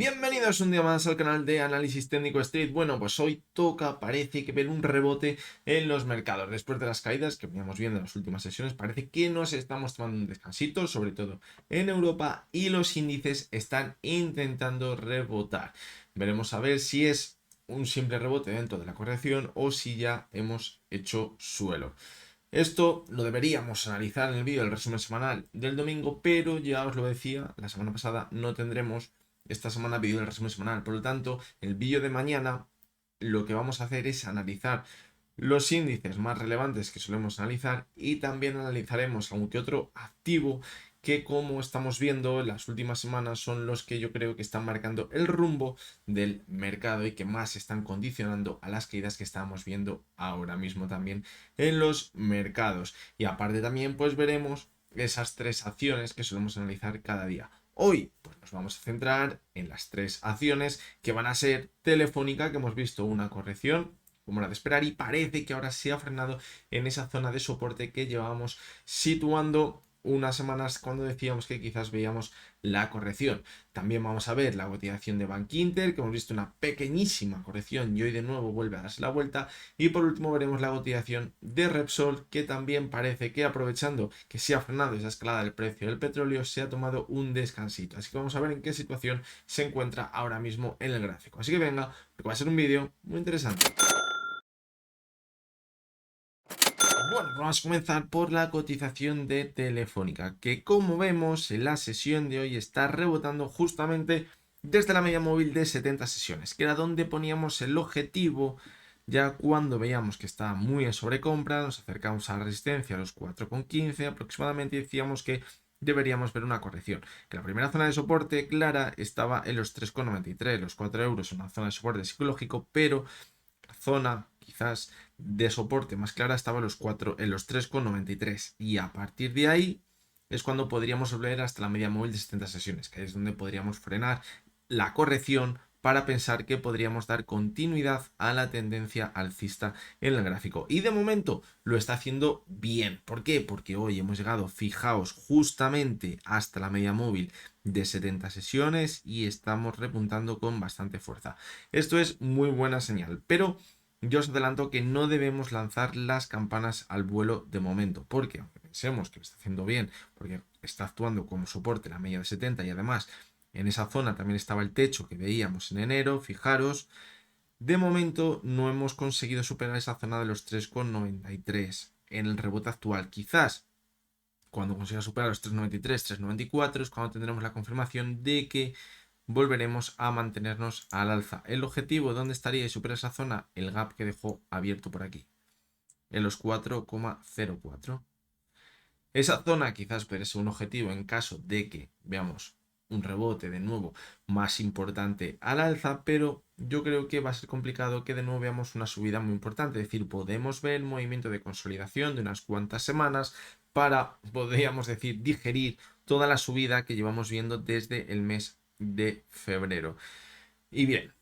Bienvenidos un día más al canal de Análisis Técnico Street. Bueno, pues hoy parece que ver un rebote en los mercados. Después de las caídas que veníamos viendo en las últimas sesiones, parece que nos estamos tomando un descansito, sobre todo en Europa, y los índices están intentando rebotar. Veremos a ver si es un simple rebote dentro de la corrección o si ya hemos hecho suelo. Esto lo deberíamos analizar en el vídeo del resumen semanal del domingo, pero ya os lo decía, la semana pasada no tendremos esta semana vídeo del resumen semanal. Por lo tanto, el vídeo de mañana lo que vamos a hacer es analizar los índices más relevantes que solemos analizar y también analizaremos algún que otro activo que, como estamos viendo en las últimas semanas, son los que yo creo que están marcando el rumbo del mercado y que más están condicionando a las caídas que estamos viendo ahora mismo también en los mercados. Y aparte también pues veremos esas tres acciones que solemos analizar cada día. Hoy pues nos vamos a centrar en las tres acciones que van a ser Telefónica, que hemos visto una corrección como era de esperar y parece que ahora se ha frenado en esa zona de soporte que llevábamos situando unas semanas cuando decíamos que quizás veíamos la corrección. También vamos a ver la cotización de Bank Inter, que hemos visto una pequeñísima corrección y hoy de nuevo vuelve a darse la vuelta. Y por último veremos la cotización de Repsol, que también parece que, aprovechando que se ha frenado esa escalada del precio del petróleo, se ha tomado un descansito. Así que vamos a ver en qué situación se encuentra ahora mismo en el gráfico. Así que venga, porque va a ser un vídeo muy interesante. Bueno, vamos a comenzar por la cotización de Telefónica, que como vemos en la sesión de hoy está rebotando justamente desde la media móvil de 70 sesiones, que era donde poníamos el objetivo ya cuando veíamos que estaba muy en sobrecompra, nos acercamos a la resistencia a los 4,15 aproximadamente y decíamos que deberíamos ver una corrección. Que la primera zona de soporte clara estaba en los 3,93, los 4 euros, una zona de soporte psicológico, pero zona quizás de soporte más clara estaba en los 3,93 y a partir de ahí es cuando podríamos volver hasta la media móvil de 70 sesiones, que es donde podríamos frenar la corrección para pensar que podríamos dar continuidad a la tendencia alcista en el gráfico. Y de momento lo está haciendo bien. ¿Por qué? Porque hoy hemos llegado, fijaos, justamente hasta la media móvil de 70 sesiones y estamos repuntando con bastante fuerza. Esto es muy buena señal, pero yo os adelanto que no debemos lanzar las campanas al vuelo de momento, porque aunque pensemos que lo está haciendo bien, porque está actuando como soporte la media de 70 y además en esa zona también estaba el techo que veíamos en enero, fijaros, de momento no hemos conseguido superar esa zona de los 3,93 en el rebote actual. Quizás cuando consiga superar los 3,93, 3,94 es cuando tendremos la confirmación de que volveremos a mantenernos al alza. El objetivo, ¿dónde estaría? Y supera esa zona, el gap que dejó abierto por aquí, en los 4,04. Esa zona quizás puede ser un objetivo en caso de que veamos un rebote de nuevo más importante al alza, pero yo creo que va a ser complicado que de nuevo veamos una subida muy importante. Es decir, podemos ver el movimiento de consolidación de unas cuantas semanas para, podríamos decir, digerir toda la subida que llevamos viendo desde el mes de febrero. Y bien,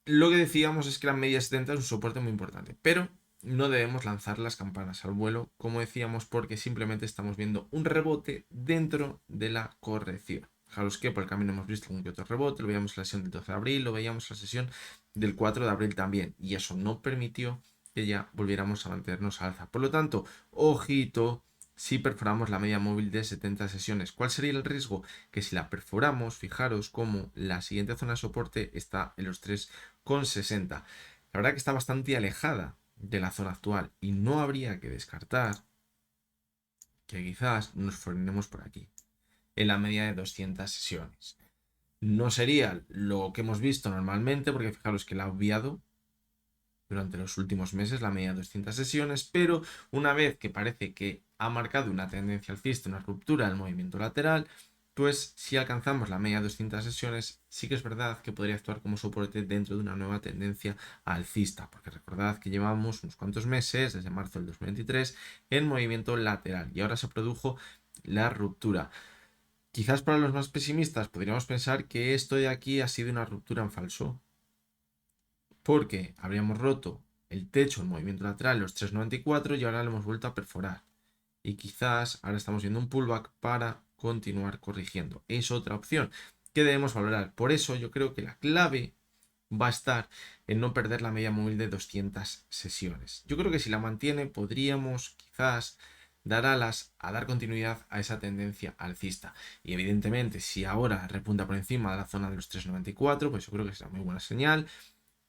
lo que decíamos es que la media 70 es un soporte muy importante, pero no debemos lanzar las campanas al vuelo, como decíamos, porque simplemente estamos viendo un rebote dentro de la corrección. Fijaros que por el camino hemos visto un que otro rebote, lo veíamos en la sesión del 12 de abril, lo veíamos en la sesión del 4 de abril también, y eso no permitió que ya volviéramos a mantenernos al alza. Por lo tanto, ojito si perforamos la media móvil de 70 sesiones. ¿Cuál sería el riesgo? Que si la perforamos, fijaros como la siguiente zona de soporte está en los 3,60. La verdad que está bastante alejada de la zona actual y no habría que descartar que quizás nos frenemos por aquí, en la media de 200 sesiones. No sería lo que hemos visto normalmente, porque fijaros que la ha obviado durante los últimos meses, la media de 200 sesiones, pero una vez que parece que ha marcado una tendencia alcista, una ruptura del movimiento lateral, pues si alcanzamos la media de 200 sesiones, sí que es verdad que podría actuar como soporte dentro de una nueva tendencia alcista, porque recordad que llevamos unos cuantos meses, desde marzo del 2023, en movimiento lateral y ahora se produjo la ruptura. Quizás para los más pesimistas podríamos pensar que esto de aquí ha sido una ruptura en falso, porque habríamos roto el techo, el movimiento lateral, los 3,94 y ahora lo hemos vuelto a perforar. Y quizás ahora estamos viendo un pullback para continuar corrigiendo. Es otra opción. que debemos valorar. Por eso yo creo que la clave va a estar en no perder la media móvil de 200 sesiones. Yo creo que si la mantiene podríamos quizás dar alas a dar continuidad a esa tendencia alcista. Y evidentemente si ahora repunta por encima de la zona de los 3,94, pues yo creo que será muy buena señal.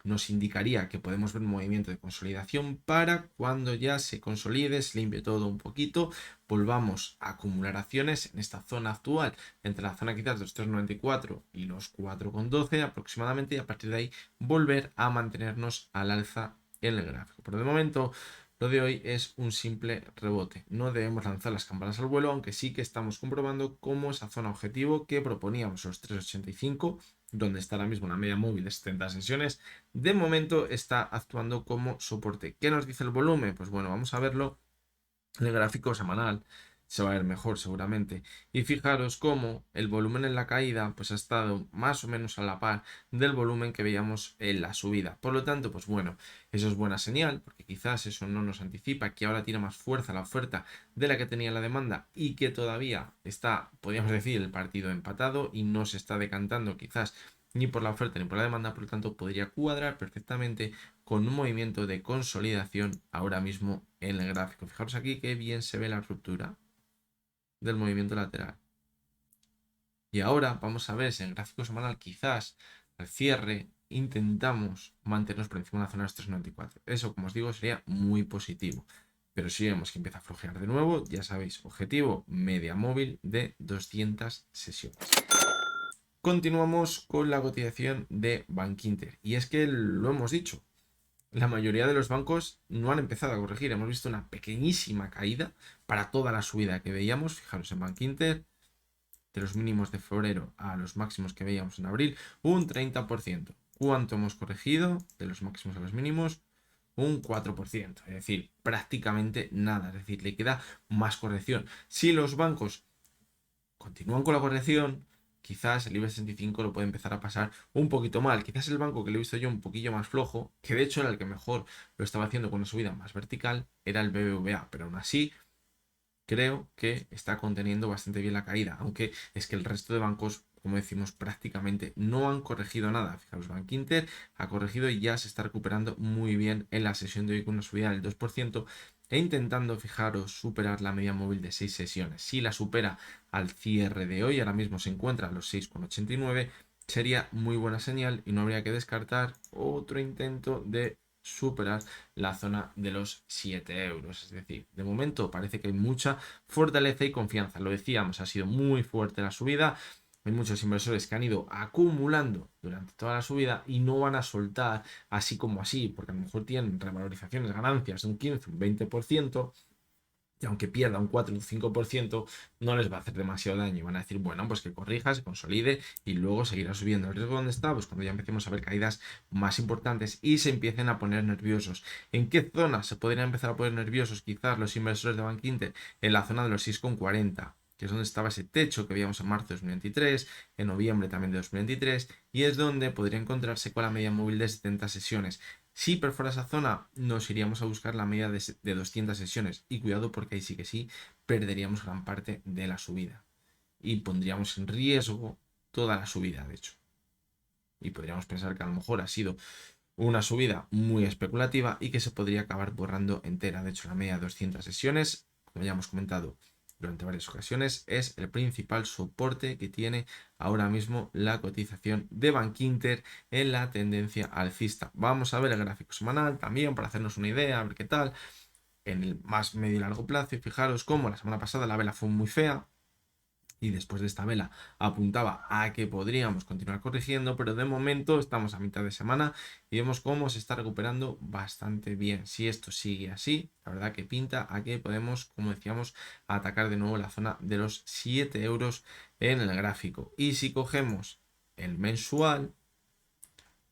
Nos indicaría que podemos ver un movimiento de consolidación para cuando ya se consolide, se limpie todo un poquito, volvamos a acumular acciones en esta zona actual, entre la zona quizás de los 3,94 y los 4,12 aproximadamente, y a partir de ahí volver a mantenernos al alza en el gráfico. Pero de momento lo de hoy es un simple rebote. No debemos lanzar las campanas al vuelo, aunque sí que estamos comprobando cómo esa zona objetivo que proponíamos los 3,85, donde está ahora mismo la media móvil de 70 sesiones, de momento está actuando como soporte. ¿Qué nos dice el volumen? Pues bueno, vamos a verlo en el gráfico semanal. Se va a ver mejor seguramente. Y fijaros cómo el volumen en la caída pues ha estado más o menos a la par del volumen que veíamos en la subida. Por lo tanto, pues bueno, eso es buena señal, porque quizás eso no nos anticipa que ahora tiene más fuerza la oferta de la que tenía la demanda y que todavía está, podríamos decir, el partido empatado y no se está decantando quizás ni por la oferta ni por la demanda. Por lo tanto, podría cuadrar perfectamente con un movimiento de consolidación ahora mismo en el gráfico. Fijaros aquí que bien se ve la ruptura del movimiento lateral. Y ahora vamos a ver si en el gráfico semanal quizás al cierre intentamos mantenernos por encima de la zona de los 3,94. Eso, como os digo, sería muy positivo. Pero si vemos que empieza a flojear de nuevo, ya sabéis, objetivo media móvil de 200 sesiones. Continuamos con la cotización de Bankinter. Y es que lo hemos dicho, la mayoría de los bancos no han empezado a corregir. Hemos visto una pequeñísima caída para toda la subida que veíamos. Fijaros en Bankinter, de los mínimos de febrero a los máximos que veíamos en abril, un 30%. ¿Cuánto hemos corregido de los máximos a los mínimos? Un 4%. Es decir, prácticamente nada. Es decir, le queda más corrección. Si los bancos continúan con la corrección, quizás el IBEX 65 lo puede empezar a pasar un poquito mal. Quizás el banco que le he visto yo un poquillo más flojo, que de hecho era el que mejor lo estaba haciendo con una subida más vertical, era el BBVA, pero aún así creo que está conteniendo bastante bien la caída, aunque es que el resto de bancos, como decimos, prácticamente no han corregido nada. Fijaros, Bankinter ha corregido y ya se está recuperando muy bien en la sesión de hoy con una subida del 2%, e intentando, fijaros, superar la media móvil de 6 sesiones. Si la supera al cierre de hoy, ahora mismo se encuentra a los 6,89, sería muy buena señal y no habría que descartar otro intento de superar la zona de los 7 euros. Es decir, de momento parece que hay mucha fortaleza y confianza. Lo decíamos, ha sido muy fuerte la subida. Hay muchos inversores que han ido acumulando durante toda la subida y no van a soltar así como así, porque a lo mejor tienen revalorizaciones, ganancias de un 15, un 20%, y aunque pierda un 4 o un 5%, no les va a hacer demasiado daño. Van a decir, bueno, pues que corrija, se consolide y luego seguirá subiendo. El riesgo donde está, pues cuando ya empecemos a ver caídas más importantes y se empiecen a poner nerviosos. ¿En qué zona se podrían empezar a poner nerviosos quizás los inversores de Bankinter? En la zona de los 6,40, que es donde estaba ese techo que veíamos en marzo de 2023, en noviembre también de 2023, y es donde podría encontrarse con la media móvil de 70 sesiones. Si perfora esa zona, nos iríamos a buscar la media de 200 sesiones. Y cuidado, porque ahí sí que sí perderíamos gran parte de la subida. Y pondríamos en riesgo toda la subida, de hecho. Y podríamos pensar que a lo mejor ha sido una subida muy especulativa y que se podría acabar borrando entera. De hecho, la media de 200 sesiones, como ya hemos comentado durante varias ocasiones, es el principal soporte que tiene ahora mismo la cotización de Bankinter en la tendencia alcista. Vamos a ver el gráfico semanal también para hacernos una idea, a ver qué tal en el más medio y largo plazo. Y fijaros cómo la semana pasada la vela fue muy fea, y después de esta vela apuntaba a que podríamos continuar corrigiendo, pero de momento estamos a mitad de semana y vemos cómo se está recuperando bastante bien. Si esto sigue así, la verdad que pinta a que podemos, como decíamos, atacar de nuevo la zona de los 7 euros en el gráfico. Y si cogemos el mensual,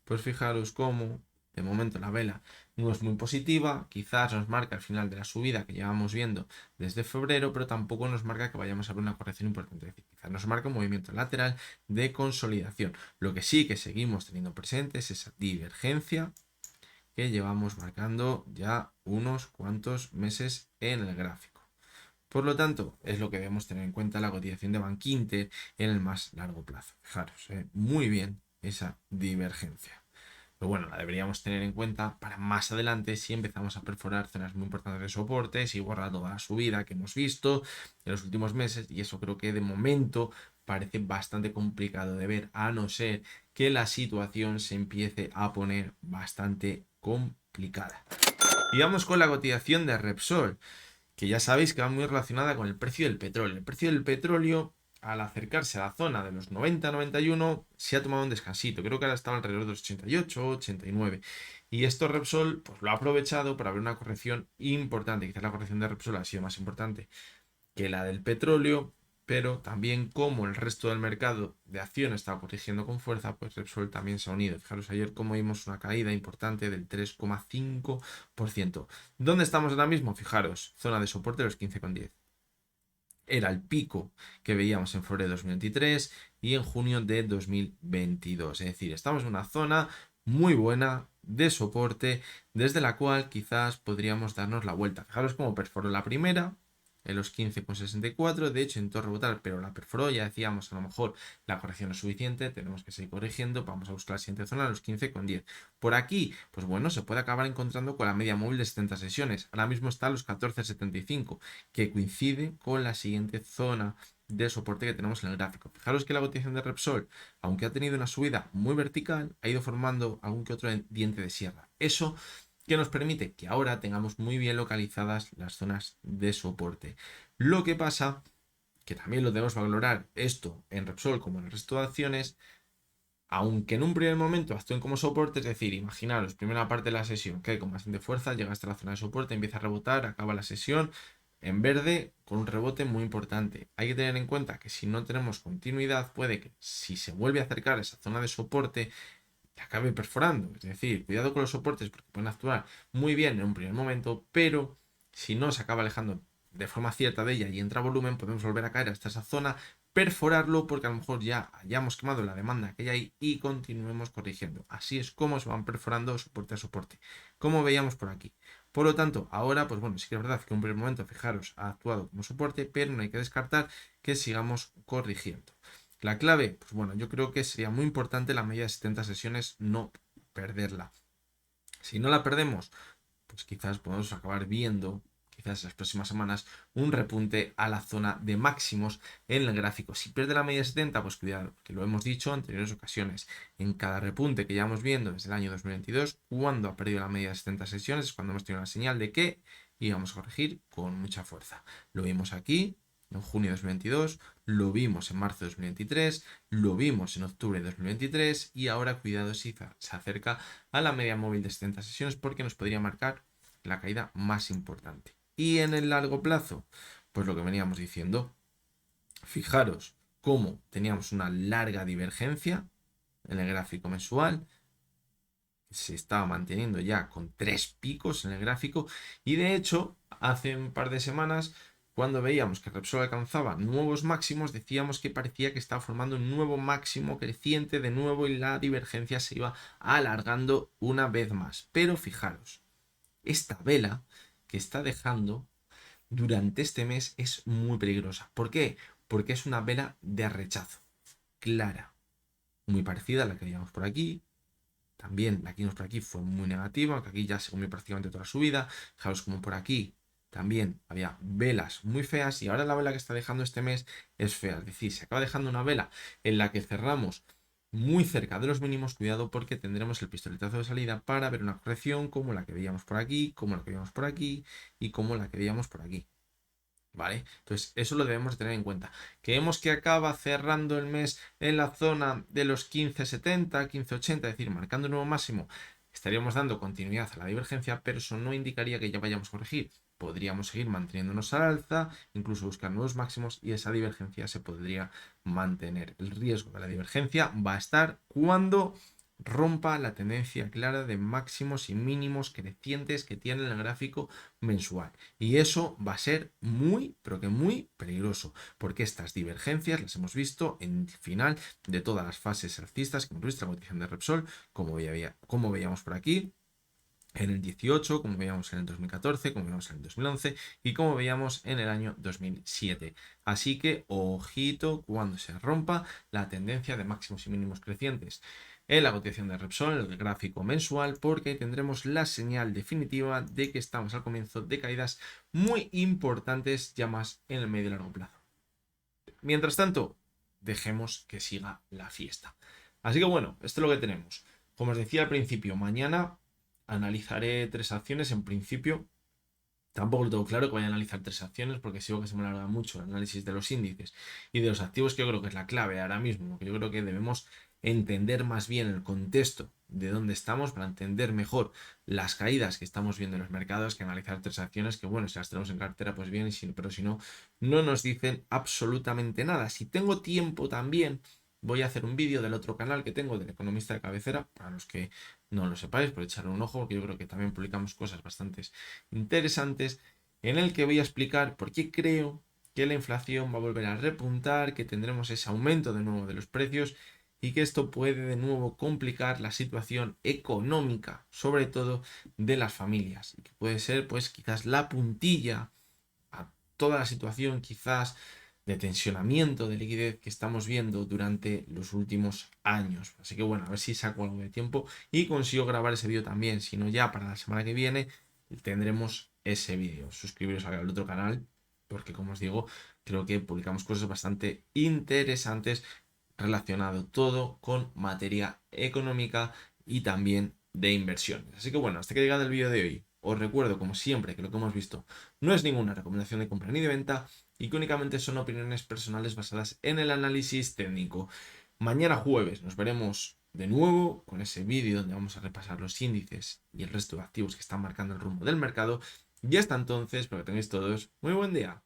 pues fijaros cómo de momento la vela no es muy positiva, quizás nos marca el final de la subida que llevamos viendo desde febrero, pero tampoco nos marca que vayamos a ver una corrección importante. Es decir, quizás nos marca un movimiento lateral de consolidación. Lo que sí que seguimos teniendo presente es esa divergencia que llevamos marcando ya unos cuantos meses en el gráfico. Por lo tanto, es lo que debemos tener en cuenta la cotización de Bankinter en el más largo plazo. Fijaros, muy bien esa divergencia. Pero bueno, la deberíamos tener en cuenta para más adelante si empezamos a perforar zonas muy importantes de soportes y borrar toda la subida que hemos visto en los últimos meses. Y eso creo que de momento parece bastante complicado de ver, a no ser que la situación se empiece a poner bastante complicada. Y vamos con la cotización de Repsol, que ya sabéis que va muy relacionada con el precio del petróleo. El precio del petróleo, al acercarse a la zona de los 90-91, se ha tomado un descansito. Creo que ahora estaba alrededor de los 88, 89. Y esto Repsol pues, lo ha aprovechado para ver una corrección importante. Quizás la corrección de Repsol ha sido más importante que la del petróleo, pero también como el resto del mercado de acciones está corrigiendo con fuerza, pues Repsol también se ha unido. Fijaros ayer cómo vimos una caída importante del 3,5%. ¿Dónde estamos ahora mismo? Fijaros, zona de soporte de los 15,10. Era el pico que veíamos en febrero de 2023 y en junio de 2022. Es decir, estamos en una zona muy buena de soporte desde la cual quizás podríamos darnos la vuelta. Fijaros cómo perforó la primera en los 15,64. De hecho, intentó rebotar, pero la perforó. Ya decíamos, a lo mejor la corrección no es suficiente. Tenemos que seguir corrigiendo. Vamos a buscar la siguiente zona, los 15,10. Por aquí, pues bueno, se puede acabar encontrando con la media móvil de 70 sesiones. Ahora mismo está a los 14,75, que coincide con la siguiente zona de soporte que tenemos en el gráfico. Fijaros que la cotización de Repsol, aunque ha tenido una subida muy vertical, ha ido formando algún que otro diente de sierra. Eso que nos permite que ahora tengamos muy bien localizadas las zonas de soporte. Lo que pasa, que también lo debemos valorar esto en Repsol como en el resto de acciones, aunque en un primer momento actúen como soporte, es decir, imaginaros, primera parte de la sesión, que con bastante fuerza, llega hasta la zona de soporte, empieza a rebotar, acaba la sesión en verde con un rebote muy importante. Hay que tener en cuenta que si no tenemos continuidad, puede que si se vuelve a acercar a esa zona de soporte, que acabe perforando. Es decir, cuidado con los soportes porque pueden actuar muy bien en un primer momento, pero si no se acaba alejando de forma cierta de ella y entra volumen, podemos volver a caer hasta esa zona, perforarlo porque a lo mejor ya hayamos quemado la demanda que hay ahí y continuemos corrigiendo. Así es como se van perforando soporte a soporte, como veíamos por aquí. Por lo tanto, ahora, pues bueno, sí que es verdad que en un primer momento, fijaros, ha actuado como soporte, pero no hay que descartar que sigamos corrigiendo. La clave, pues bueno, yo creo que sería muy importante la media de 70 sesiones no perderla. Si no la perdemos, pues quizás podemos acabar viendo, quizás en las próximas semanas, un repunte a la zona de máximos en el gráfico. Si pierde la media de 70, pues cuidado, que lo hemos dicho en anteriores ocasiones. En cada repunte que llevamos viendo desde el año 2022, cuando ha perdido la media de 70 sesiones, es cuando hemos tenido la señal de que íbamos a corregir con mucha fuerza. Lo vimos aquí en junio de 2022, lo vimos en marzo de 2023, lo vimos en octubre de 2023 y ahora cuidado si se acerca a la media móvil de 70 sesiones porque nos podría marcar la caída más importante. Y en el largo plazo, pues lo que veníamos diciendo, fijaros cómo teníamos una larga divergencia en el gráfico mensual, se estaba manteniendo ya con 3 picos en el gráfico y de hecho hace un par de semanas cuando veíamos que Repsol alcanzaba nuevos máximos decíamos que parecía que estaba formando un nuevo máximo creciente de nuevo y la divergencia se iba alargando una vez más. Pero fijaros, esta vela que está dejando durante este mes es muy peligrosa. ¿Por qué? Porque es una vela de rechazo clara, muy parecida a la que veíamos por aquí. También la que vimos por aquí fue muy negativa, aunque aquí ya se comió prácticamente toda la subida. Fijaros como por aquí también había velas muy feas y ahora la vela que está dejando este mes es fea. Es decir, se acaba dejando una vela en la que cerramos muy cerca de los mínimos. Cuidado porque tendremos el pistoletazo de salida para ver una corrección como la que veíamos por aquí, como la que veíamos por aquí y como la que veíamos por aquí. ¿Vale? Entonces, eso lo debemos tener en cuenta. Que vemos que acaba cerrando el mes en la zona de los 15,70, 15,80, es decir, marcando un nuevo máximo, estaríamos dando continuidad a la divergencia, pero eso no indicaría que ya vayamos a corregir. Podríamos seguir manteniéndonos al alza, incluso buscar nuevos máximos y esa divergencia se podría mantener. El riesgo de la divergencia va a estar cuando rompa la tendencia clara de máximos y mínimos crecientes que tiene el gráfico mensual. Y eso va a ser muy, pero que muy peligroso, porque estas divergencias las hemos visto en el final de todas las fases alcistas que hemos visto en la cotización de Repsol, como veíamos por aquí. en el 18, como veíamos en el 2014, como veíamos en el 2011 y como veíamos en el año 2007. Así que ojito cuando se rompa la tendencia de máximos y mínimos crecientes en la cotización de Repsol, el gráfico mensual, porque tendremos la señal definitiva de que estamos al comienzo de caídas muy importantes ya más en el medio y largo plazo. Mientras tanto, dejemos que siga la fiesta. Así que bueno, esto es lo que tenemos. Como os decía al principio, mañana analizaré 3 acciones. En principio, tampoco lo tengo claro que vaya a analizar 3 acciones porque sigo que se me alarga mucho el análisis de los índices y de los activos, que yo creo que es la clave ahora mismo. Que yo creo que debemos entender más bien el contexto de dónde estamos para entender mejor las caídas que estamos viendo en los mercados, que analizar 3 acciones que, bueno, si las tenemos en cartera pues bien, pero si no, no nos dicen absolutamente nada. Si tengo tiempo también voy a hacer un vídeo del otro canal que tengo, del economista de cabecera, para los que no lo sepáis, por echarle un ojo, porque yo creo que también publicamos cosas bastante interesantes, en el que voy a explicar por qué creo que la inflación va a volver a repuntar, que tendremos ese aumento de nuevo de los precios y que esto puede de nuevo complicar la situación económica, sobre todo de las familias, y que puede ser pues quizás la puntilla a toda la situación quizás de tensionamiento de liquidez que estamos viendo durante los últimos años. Así que bueno, a ver si saco algo de tiempo y consigo grabar ese vídeo también. Si no, ya para la semana que viene tendremos ese vídeo. Suscribiros al otro canal porque, como os digo, creo que publicamos cosas bastante interesantes relacionado todo con materia económica y también de inversiones. Así que bueno, hasta que ha llegado el vídeo de hoy. Os recuerdo, como siempre, que lo que hemos visto no es ninguna recomendación de compra ni de venta y que únicamente son opiniones personales basadas en el análisis técnico. Mañana jueves nos veremos de nuevo con ese vídeo donde vamos a repasar los índices y el resto de activos que están marcando el rumbo del mercado. Y hasta entonces, espero que tengáis todos muy buen día.